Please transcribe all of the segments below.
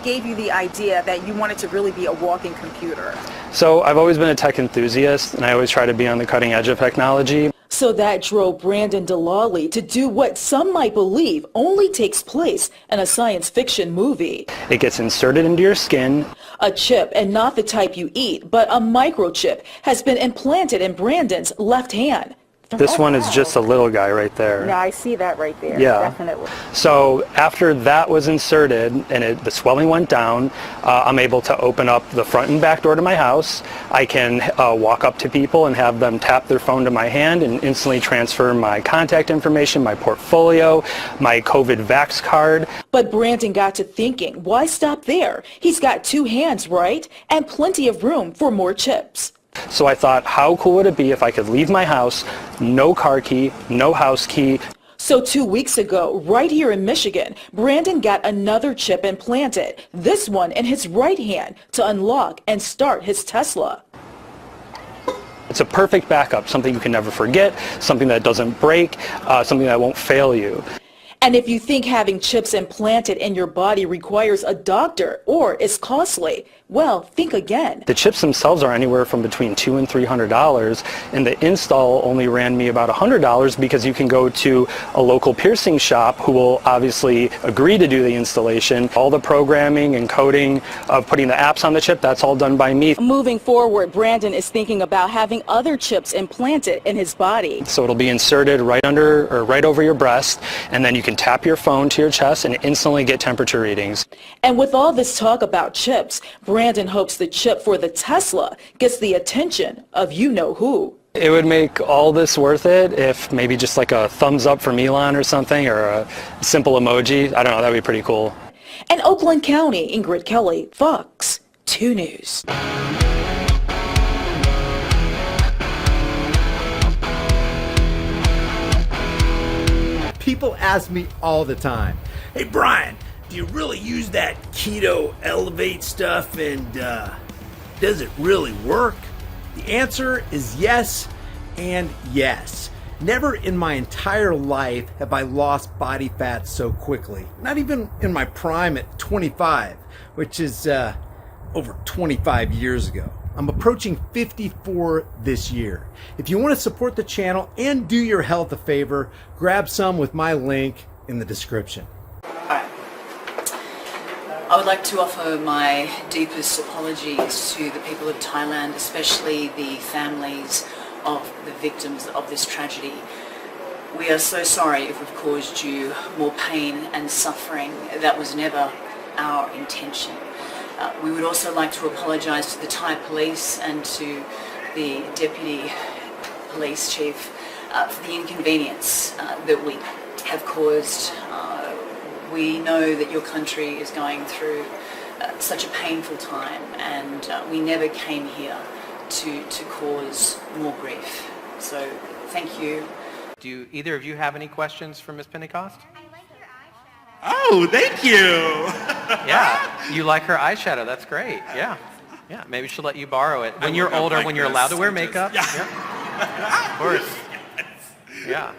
gave you the idea that you wanted to really be a walking computer? So I've always been a tech enthusiast, and I always try to be on the cutting edge of technology. So that drove Brandon Delali to do what some might believe only takes place in a science fiction movie. It gets inserted into your skin. A chip, and not the type you eat, but a microchip, has been implanted in Brandon's left hand. This one is just a little guy right there. Yeah, I see that right there. Yeah. Definitely. So after that was inserted and the swelling went down, I'm able to open up the front and back door to my house. I can walk up to people and have them tap their phone to my hand and instantly transfer my contact information, my portfolio, my COVID vax card. But Brandon got to thinking, why stop there? He's got 2 hands, right? And plenty of room for more chips. So I thought, how cool would it be if I could leave my house, no car key, no house key. So 2 weeks ago, right here in Michigan, Brandon got another chip implanted, this one in his right hand, to unlock and start his Tesla. It's a perfect backup, something you can never forget, something that doesn't break, something that won't fail you. And if you think having chips implanted in your body requires a doctor or is costly, well, think again. The chips themselves are anywhere from between $200 and $300, and the install only ran me about $100 because you can go to a local piercing shop who will obviously agree to do the installation. All the programming and coding of putting the apps on the chip, that's all done by me. Moving forward, Brandon is thinking about having other chips implanted in his body. So it'll be inserted right under or right over your breast, and then you can tap your phone to your chest and instantly get temperature readings. And with all this talk about chips, Brandon hopes the chip for the Tesla gets the attention of you-know-who. It would make all this worth it if maybe just like a thumbs up from Elon or something, or a simple emoji. I don't know, that would be pretty cool. In Oakland County, Ingrid Kelly, Fox 2 News. People ask me all the time, Hey Brian, do you really use that keto elevate stuff, and does it really work? the answer is yes and yes. Never in my entire life have I lost body fat so quickly. Not even in my prime at 25, which is over 25 years ago. I'm approaching 54 this year. If you want to support the channel and do your health a favor, grab some with my link in the description. Alright. I would like to offer my deepest apologies to the people of Thailand, especially the families of the victims of this tragedy. We are so sorry if we've caused you more pain and suffering. That was never our intention. We would also like to apologise to the Thai police and to the Deputy Police Chief for the inconvenience that we have caused. We know that your country is going through such a painful time, and we never came here to cause more grief. So thank you. Do either of you have any questions for Ms. Pentecost? Oh, thank you. Yeah, you like her eyeshadow. That's great. Yeah. Yeah, maybe she'll let you borrow it. When you're older, when you're allowed to wear makeup. Yeah. Of course. Yeah.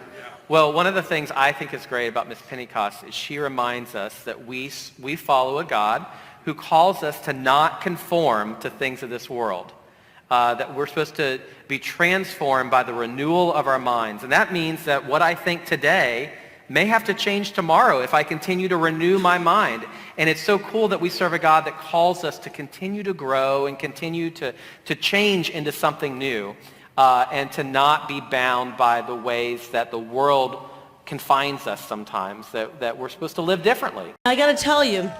Well, one of the things I think is great about Ms. Pentecost is she reminds us that we follow a God who calls us to not conform to things of this world. That we're supposed to be transformed by the renewal of our minds. And that means that what I think today may have to change tomorrow if I continue to renew my mind. And it's so cool that we serve a God that calls us to continue to grow and continue to change into something new, and to not be bound by the ways that the world confines us sometimes, that we're supposed to live differently. I got to tell you,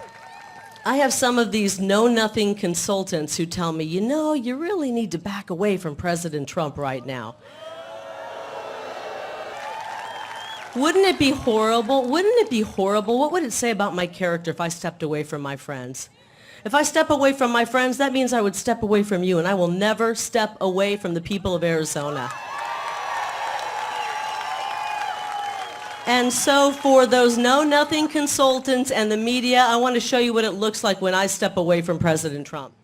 I have some of these know-nothing consultants who tell me, you know, you really need to back away from President Trump right now. Wouldn't it be horrible? Wouldn't it be horrible? What would it say about my character if I stepped away from my friends? If I step away from my friends, that means I would step away from you, and I will never step away from the people of Arizona. And so for those know-nothing consultants and the media, I want to show you what it looks like when I step away from President Trump.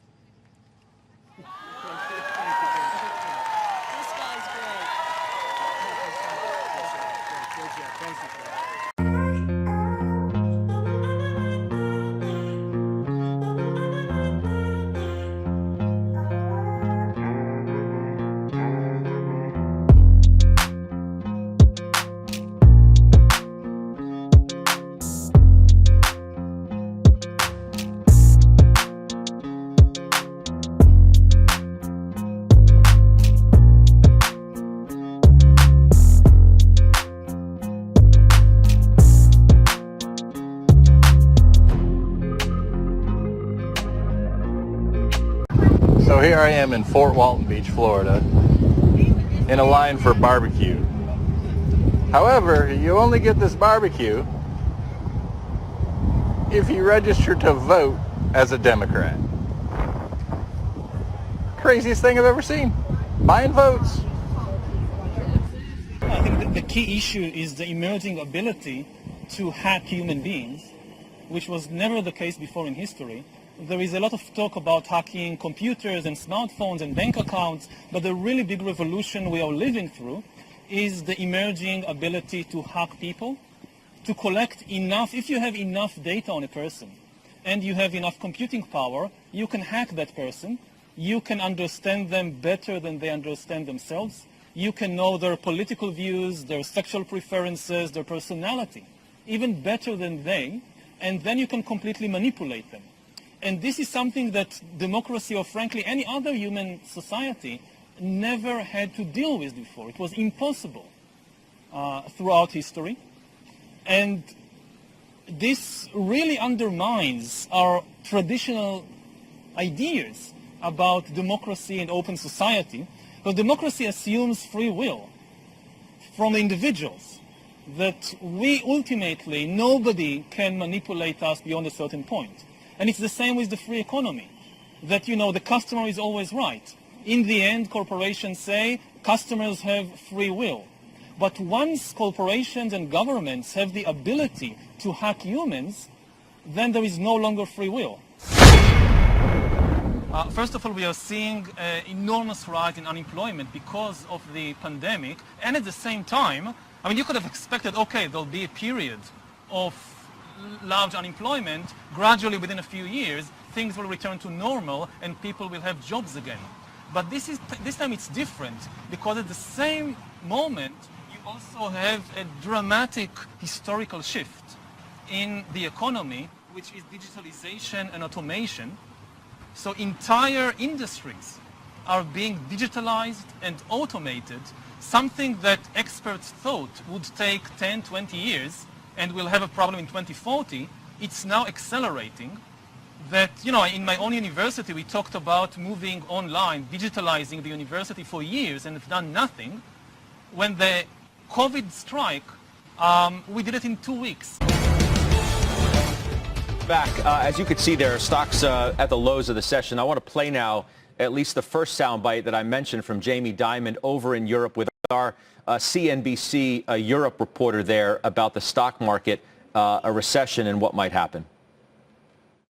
So here I am in Fort Walton Beach, Florida, in a line for barbecue. However, you only get this barbecue if you register to vote as a Democrat. Craziest thing I've ever seen. Buying votes. I think the key issue is the emerging ability to hack human beings, which was never the case before in history. There is a lot of talk about hacking computers and smartphones and bank accounts, but the really big revolution we are living through is the emerging ability to hack people, to collect enough. If you have enough data on a person and you have enough computing power, you can hack that person. You can understand them better than they understand themselves. You can know their political views, their sexual preferences, their personality, even better than they, and then you can completely manipulate them. And this is something that democracy, or frankly any other human society, never had to deal with before. It was impossible throughout history. And this really undermines our traditional ideas about democracy and open society, because democracy assumes free will from individuals, that we ultimately, nobody can manipulate us beyond a certain point. And it's the same with the free economy, that, you know, the customer is always right. In the end, corporations say customers have free will. But once corporations and governments have the ability to hack humans, then there is no longer free will. First of all, we are seeing an enormous rise in unemployment because of the pandemic. And at the same time, I mean, you could have expected, okay, there'll be a period of large unemployment. Gradually, within a few years, things will return to normal and people will have jobs again. But this time it's different, because at the same moment, you also have a dramatic historical shift in the economy, which is digitalization and automation. So entire industries are being digitalized and automated, something that experts thought would take 10, 20 years and will have a problem in 2040. It's now accelerating. That, you know, in my own university, we talked about moving online, digitalizing the university for years, and have done nothing. When the COVID strike, we did it in 2 weeks. Back, as you could see there, stocks at the lows of the session. I want to play now at least the first soundbite that I mentioned from Jamie Dimon over in Europe with our CNBC Europe reporter there about the stock market, a recession and what might happen.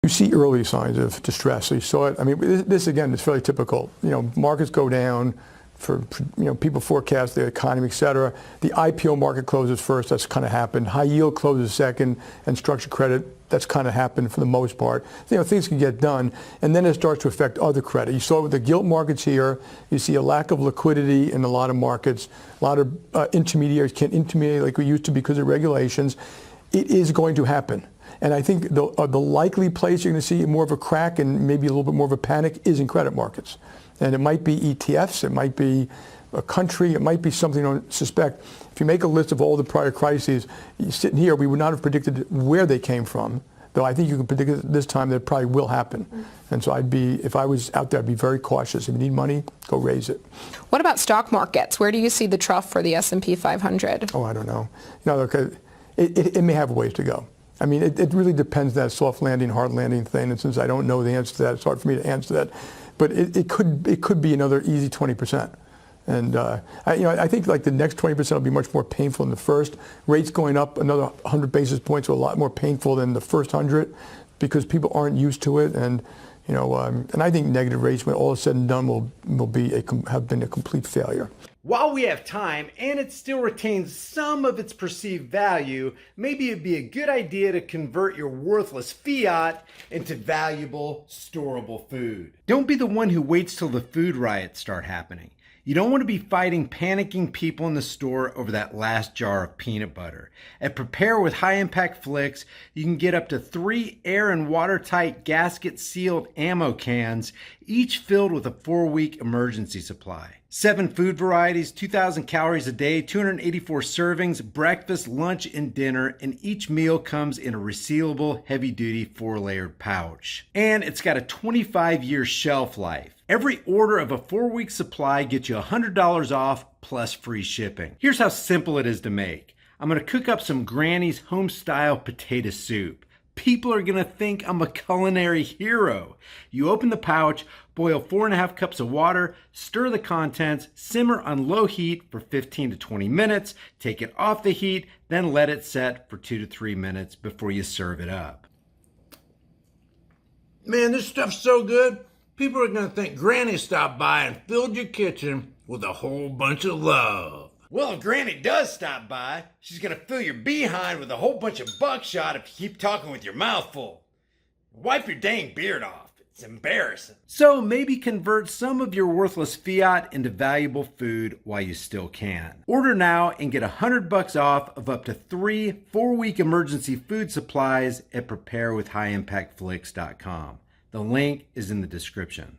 You see early signs of distress. So you saw it. I mean, this again is fairly typical. You know, markets go down for, you know, people forecast the economy, et cetera. The IPO market closes first. That's kind of happened. High yield closes second, and structured credit, that's kind of happened for the most part. You know, things can get done, and then it starts to affect other credit. You saw it with the gilt markets here. You see a lack of liquidity in a lot of markets. A lot of intermediaries can't intermediate like we used to because of regulations. It is going to happen. And I think the likely place you're going to see more of a crack and maybe a little bit more of a panic is in credit markets. And it might be ETFs, it might be a country, it might be something you don't suspect. If you make a list of all the prior crises, sitting here, we would not have predicted where they came from, though I think you can predict it this time that it probably will happen. And so if I was out there, I'd be very cautious. If you need money, go raise it. What about stock markets? Where do you see the trough for the S&P 500? Oh, I don't know. No, look, it may have a ways to go. I mean, it really depends on that soft landing, hard landing thing. And since I don't know the answer to that, it's hard for me to answer that. But it could be another easy 20%. And I think like the next 20% will be much more painful than the first. Rates going up another 100 basis points are a lot more painful than the first 100 because people aren't used to it. And and I think negative rates, when all is said and done, will have been a complete failure. While we have time and it still retains some of its perceived value, maybe it'd be a good idea to convert your worthless fiat into valuable, storable food. Don't be the one who waits till the food riots start happening. You don't want to be fighting panicking people in the store over that last jar of peanut butter. At Prepare with High Impact Flicks, you can get up to 3 air and watertight gasket sealed ammo cans, each filled with a 4-week emergency supply. 7 food varieties, 2,000 calories a day, 284 servings, breakfast, lunch, and dinner, and each meal comes in a resealable, heavy-duty 4-layered pouch. And it's got a 25-year shelf life. Every order of a 4-week supply gets you $100 off plus free shipping. Here's how simple it is to make. I'm going to cook up some Granny's home-style potato soup. People are going to think I'm a culinary hero. You open the pouch, boil 4.5 cups of water, stir the contents, simmer on low heat for 15 to 20 minutes, take it off the heat, then let it set for 2 to 3 minutes before you serve it up. Man, this stuff's so good. People are going to think Granny stopped by and filled your kitchen with a whole bunch of love. Well, if Granny does stop by, she's going to fill your behind with a whole bunch of buckshot if you keep talking with your mouth full. Wipe your dang beard off. It's embarrassing. So maybe convert some of your worthless fiat into valuable food while you still can. Order now and get $100 off of up to 3 4-week emergency food supplies at preparewithhighimpactflix.com. The link is in the description.